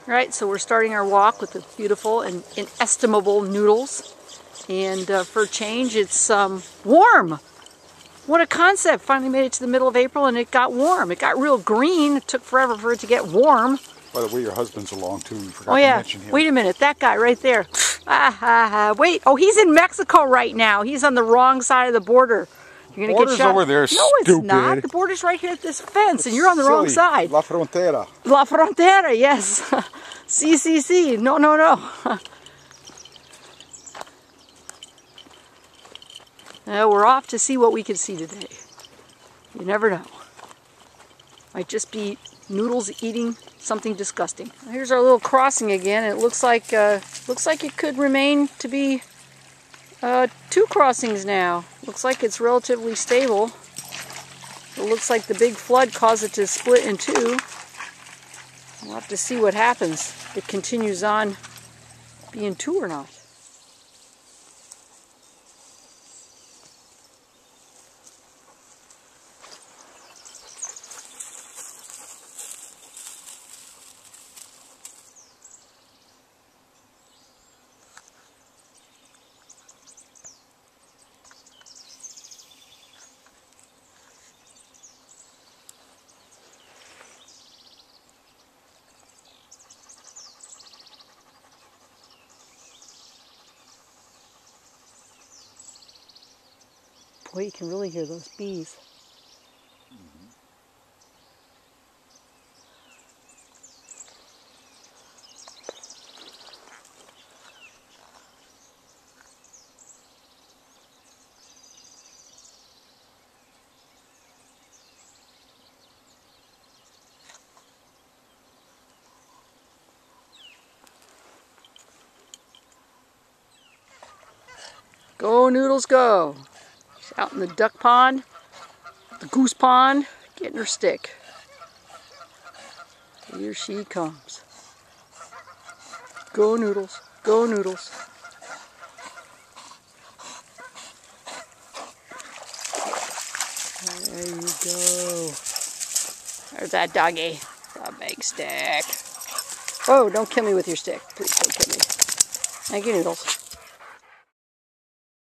Right, so we're starting our walk with the beautiful and inestimable Noodles. And for a change, it's warm. What a concept. Finally made it to the middle of April and it got warm. It got real green. It took forever for it to get warm. By the way, your husband's along too. You forgot to mention him. Wait a minute. That guy right there. Wait. Oh, he's in Mexico right now. He's on the wrong side of the border. You're gonna get shot. Over there, no, stupid. it's not. The border's right here at this fence, and you're on the wrong side. La frontera. La frontera, yes. Sí. No. Now we're off to see what we can see today. You never know. Might just be Noodles eating something disgusting. Here's our little crossing again. It looks like it could remain to be 2 crossings now. Looks like it's relatively stable. It looks like the big flood caused it to split in 2. We'll have to see what happens. If it continues on being 2 or not. Boy, you can really hear those bees. Go, Noodles, go. She's out in the duck pond, the goose pond, getting her stick. Here she comes. Go, Noodles. Go, Noodles. There you go. There's that doggy. The big stick. Oh, don't kill me with your stick. Please don't kill me. Thank you, Noodles.